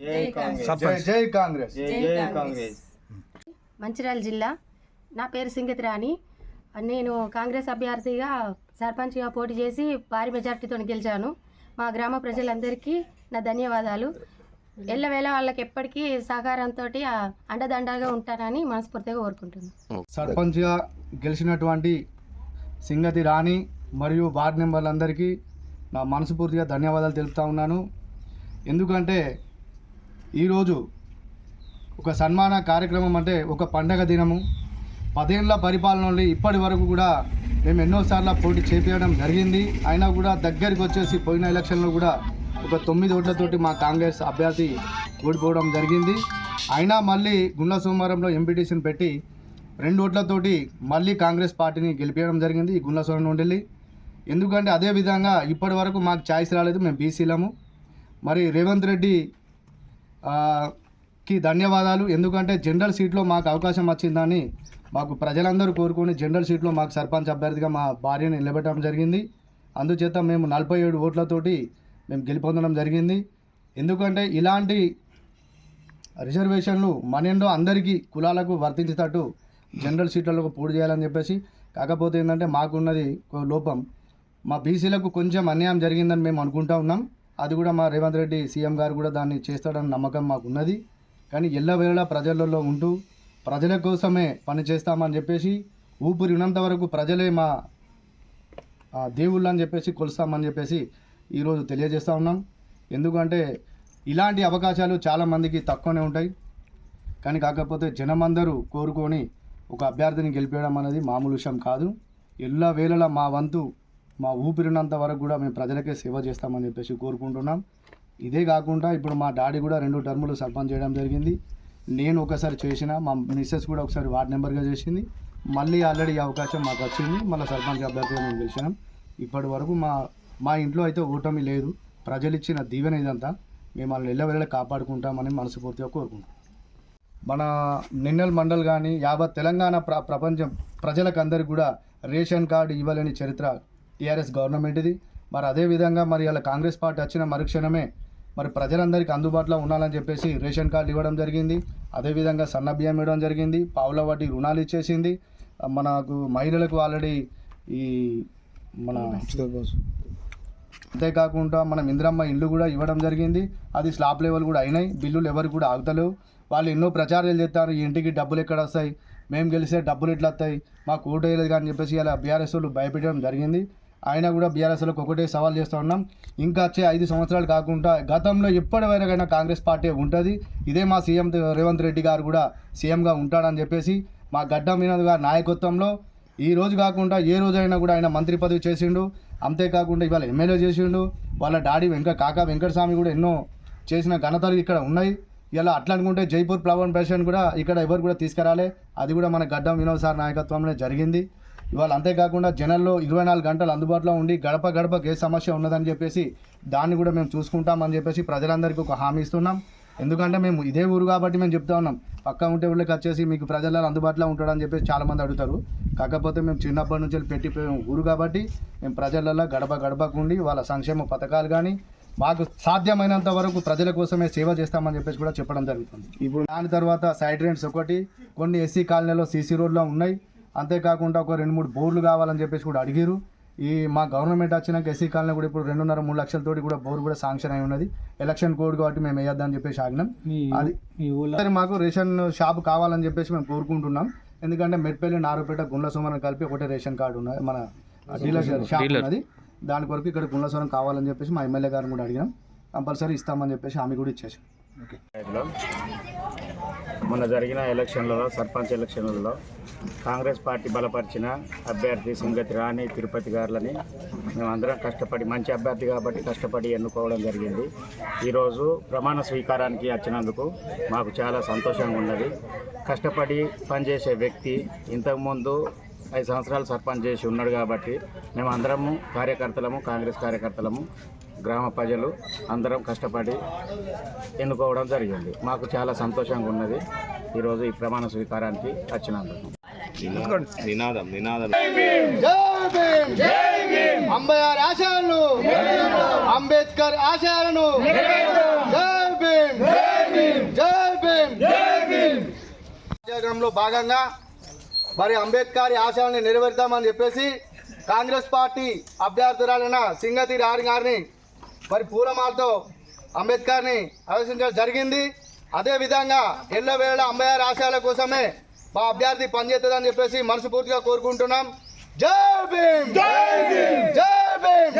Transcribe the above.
జై కాంగ్రెస్. మంచిర్యాల జిల్లా. నా పేరు సింగతి రాణి. నేను కాంగ్రెస్ అభ్యర్థిగా సర్పంచ్గా పోటీ చేసి భారీ మెజార్టీతో గెలిచాను. మా గ్రామ ప్రజలందరికీ నా ధన్యవాదాలు. ఎల్లవేళ వాళ్ళకి ఎప్పటికీ సహకారంతో అండదండగా ఉంటానని మనస్ఫూర్తిగా కోరుకుంటున్నాను. సర్పంచ్గా గెలిచినటువంటి సింగతి రాణి మరియు వార్డు మెంబర్లందరికీ నా మనస్ఫూర్తిగా ధన్యవాదాలు తెలుపుతా ఉన్నాను. ఎందుకంటే ఈరోజు ఒక సన్మాన కార్యక్రమం అంటే ఒక పండగ దినము. 10 ఏళ్ల పరిపాలనలో ఇప్పటి వరకు కూడా మేము ఎన్నోసార్లు పోటీ చేపించడం జరిగింది. అయినా కూడా దగ్గరికి వచ్చేసి పోయిన ఎలక్షన్లో కూడా ఒక 9 ఓట్లతోటి మా కాంగ్రెస్ అభ్యర్థి ఓడిపోవడం జరిగింది. అయినా మళ్ళీ గుండ్ల సోమవారంలో ఎంపీటీసీని పెట్టి 2 ఓట్లతోటి మళ్ళీ కాంగ్రెస్ పార్టీని గెలిపించడం జరిగింది ఈ గుండ్ల సోమవారం నుండి. ఎందుకంటే అదేవిధంగా ఇప్పటి వరకు మాకు ఛాయిస్ రాలేదు, మేము బీసీలము. మరి రేవంత్ రెడ్డి కి ధన్యవాదాలు. ఎందుకంటే జనరల్ సీట్లో మాకు అవకాశం వచ్చిందని మాకు ప్రజలందరూ కోరుకొని జనరల్ సీట్లో మాకు సర్పంచ్ అభ్యర్థిగా మా భార్యని నిలబెట్టడం జరిగింది. అందుచేత మేము 47 ఓట్లతోటి మేము గెలుపొందడం జరిగింది. ఎందుకంటే ఇలాంటి రిజర్వేషన్లు మనంలో అందరికీ కులాలకు వర్తించేటట్టు జనరల్ సీట్లలో పోటీ చేయాలని చెప్పేసి. కాకపోతే ఏంటంటే మాకున్నది లోపం, మా బీసీలకు కొంచెం అన్యాయం జరిగిందని మేము అనుకుంటా ఉన్నాం. అది కూడా మా రేవంత్ రెడ్డి సీఎం గారు కూడా దాన్ని చేస్తాడని నమ్మకం మాకు ఉన్నది. కానీ ఎల్లవేళలా ప్రజలలో ఉంటూ ప్రజల కోసమే పనిచేస్తామని చెప్పేసి, ఊపిరి ఉన్నంత వరకు ప్రజలే మా దేవుళ్ళు అని చెప్పేసి కొలుస్తామని చెప్పేసి ఈరోజు తెలియజేస్తూ ఉన్నాం. ఎందుకంటే ఇలాంటి అవకాశాలు చాలామందికి తక్కువనే ఉంటాయి. కానీ కాకపోతే జనమందరూ కోరుకొని ఒక అభ్యర్థిని గెలిపేయడం అనేది మామూలు విషయం కాదు. ఎల్లవేళలా మా వంతు మా ఊపిరినంత వరకు కూడా మేము ప్రజలకే సేవ చేస్తామని చెప్పేసి కోరుకుంటున్నాం. ఇదే కాకుండా ఇప్పుడు మా డాడీ కూడా 2 టర్ములు సర్పంచ్ చేయడం జరిగింది. నేను ఒకసారి చేసిన, మా మిస్సెస్ కూడా ఒకసారి వార్డ్ మెంబర్గా చేసింది. మళ్ళీ ఆల్రెడీ ఈ అవకాశం మాకు వచ్చింది, మళ్ళీ సర్పంచ్ అభ్యర్థిగా మేము గెలిచినాం. ఇప్పటి వరకు మా ఇంట్లో అయితే ఓటమి లేదు. ప్రజలు ఇచ్చిన దీవెన ఇదంతా. మేము వాళ్ళని ఎల్లవేళలా కాపాడుకుంటామని మనస్ఫూర్తిగా కోరుకుంటాం. మన నిన్నల్ మండల్ కానీ యావత్ తెలంగాణ ప్రపంచం ప్రజలకందరికీ కూడా రేషన్ కార్డు ఇవ్వలేని చరిత్ర టీఆర్ఎస్ గవర్నమెంట్ది. మరి అదేవిధంగా మరి ఇలా కాంగ్రెస్ పార్టీ వచ్చిన మరుక్షణమే మరి ప్రజలందరికీ అందుబాటులో ఉండాలని చెప్పేసి రేషన్ కార్డు ఇవ్వడం జరిగింది. అదేవిధంగా సన్న బియ్యం ఇవ్వడం జరిగింది. పావుల వడ్డీ రుణాలు ఇచ్చేసింది. మనకు మహిళలకు ఆల్రెడీ ఈ మన అంతేకాకుండా మనం ఇందిరమ్మ ఇల్లు కూడా ఇవ్వడం జరిగింది. అది స్లాబ్ లెవెల్ కూడా అయినాయి. బిల్లులు ఎవరు కూడా ఆగుతలేవు. వాళ్ళు ఎన్నో ప్రచారాలు చేస్తారు, ఈ ఇంటికి డబ్బులు ఎక్కడ వస్తాయి, మేము గెలిస్తే డబ్బులు ఎట్లా వస్తాయి, మాకు ఓటు వేయలేదు కానీ చెప్పేసి ఇలా బీఆర్ఎస్ వాళ్ళు భయపెట్టడం జరిగింది. అయినా కూడా బీఆర్ఎస్లకు ఒకటే సవాల్ చేస్తూ ఉన్నాం, ఇంకా వచ్చే 5 సంవత్సరాలు కాకుండా గతంలో ఎప్పటివరకైనా కాంగ్రెస్ పార్టీ ఉంటుంది. ఇదే మా సీఎం రేవంత్ రెడ్డి గారు కూడా సీఎంగా ఉంటాడని చెప్పేసి మా గడ్డ వినోద్ గారి నాయకత్వంలో ఈ రోజు కాకుండా ఏ రోజైనా కూడా ఆయన మంత్రి పదవి చేసిండు. అంతేకాకుండా ఇవాళ ఎమ్మెల్యే చేసిండు. వాళ్ళ డాడీ కాకా వెంకటస్వామి కూడా ఎన్నో చేసిన ఘనతలు ఇక్కడ ఉన్నాయి. ఇలా అట్లా అనుకుంటే జైపూర్ ఫ్లవర్ ప్రెసిడెంట్ కూడా ఇక్కడ ఎవరు కూడా తీసుకురాలే, అది కూడా మన గడ్డం వినోద్ సార్ నాయకత్వంలో జరిగింది. ఇవాళ అంతేకాకుండా జనంలో 24 గంటలు అందుబాటులో ఉండి గడప గడపకి ఏ సమస్య ఉన్నదని చెప్పేసి దాన్ని కూడా మేము చూసుకుంటామని చెప్పేసి ప్రజలందరికీ ఒక హామీ ఇస్తున్నాం. ఎందుకంటే మేము ఇదే ఊరు కాబట్టి మేము చెప్తా ఉన్నాం, పక్క ఉంటే ఊళ్ళకి వచ్చేసి మీకు ప్రజలలో అందుబాటులో ఉంటాడని చెప్పేసి చాలామంది అడుగుతారు. కాకపోతే మేము చిన్నప్పటి నుంచి పెట్టిపోయాం ఊరు కాబట్టి మేము ప్రజలలో గడప గడపకు ఉండి వాళ్ళ సంక్షేమ పథకాలు కానీ మాకు సాధ్యమైనంత వరకు ప్రజల కోసమే సేవ చేస్తామని చెప్పేసి కూడా చెప్పడం జరుగుతుంది. ఇప్పుడు దాని తర్వాత సైడ్ రెంట్స్ ఒకటి, కొన్ని ఎస్సీ కాలనీలో సీసీ రోడ్లు ఉన్నాయి. అంతేకాకుండా ఒక 2-3 బోర్లు కావాలని చెప్పేసి కూడా అడిగారు. ఈ మా గవర్నమెంట్ వచ్చినాక ఎస్సీ కాలనీ కూడా ఇప్పుడు 2.5-3 లక్షలతోటి కూడా బోర్ కూడా శాంక్షన్ అయి ఉన్నది. ఎలక్షన్ కోడ్ కాబట్టి మేము వేయొద్దని చెప్పేసి ఆగినాం. అది మాకు రేషన్ షాప్ కావాలని చెప్పేసి మేము కోరుకుంటున్నాం. ఎందుకంటే మెట్పల్లి, నారుపేట, గుండ్ల సోమవారం కలిపి ఒకటే రేషన్ కార్డు ఉన్నది, మన డీలర్ షాప్ ఉన్నది. దాని కొరకు ఇక్కడ గుండ్ల సోమవారం కావాలని చెప్పేసి మా ఎమ్మెల్యే గారిని కూడా అడిగినాం. కంపల్సరీ ఇస్తామని చెప్పేసి హామీ కూడా ఇచ్చేసాం. ఓకే. మొన్న జరిగిన ఎలక్షన్లలో సర్పంచ్ ఎలక్షన్లలో కాంగ్రెస్ పార్టీ బలపరిచిన అభ్యర్థి సింగతి రాణి తిరుపతి గారులని మేమందరం కష్టపడి, మంచి అభ్యర్థి కాబట్టి కష్టపడి ఎన్నుకోవడం జరిగింది. ఈరోజు ప్రమాణ స్వీకారానికి వచ్చినందుకు మాకు చాలా సంతోషంగా ఉన్నది. కష్టపడి పనిచేసే వ్యక్తి ఇంతకుముందు 5 సంవత్సరాలు సర్పంచ్ చేసి ఉన్నాడు కాబట్టి మేమందరము కార్యకర్తలము, కాంగ్రెస్ కార్యకర్తలము, గ్రామ ప్రజలు అందరం కష్టపడి ఎన్నుకోవడం జరిగింది. మాకు చాలా సంతోషంగా ఉన్నది ఈరోజు ఈ ప్రమాణ స్వీకారానికి వచ్చినందుకు. అంబయ్య ఆశయాలు అంబేద్కర్ ఆశయాలను జై భీమ్ జై భీమ్ రాజ్యాంగంలో భాగంగా మరి అంబేద్కర్ ఆశయాలను నెరవేర్తామని చెప్పేసి కాంగ్రెస్ పార్టీ అభ్యర్థురాలైన సింగతి రాణి గారిని మరి పూలమాలతో అంబేద్కర్ని ఆవిష్కరించడం జరిగింది. అదేవిధంగా ఎల్లవేళ అంబేద్కర్ ఆశయాల కోసమే మా అభ్యర్థి పనిచేస్తుందని చెప్పేసి మనస్ఫూర్తిగా కోరుకుంటున్నాం. జై భీమ్ జై భీమ్ జై భీమ్.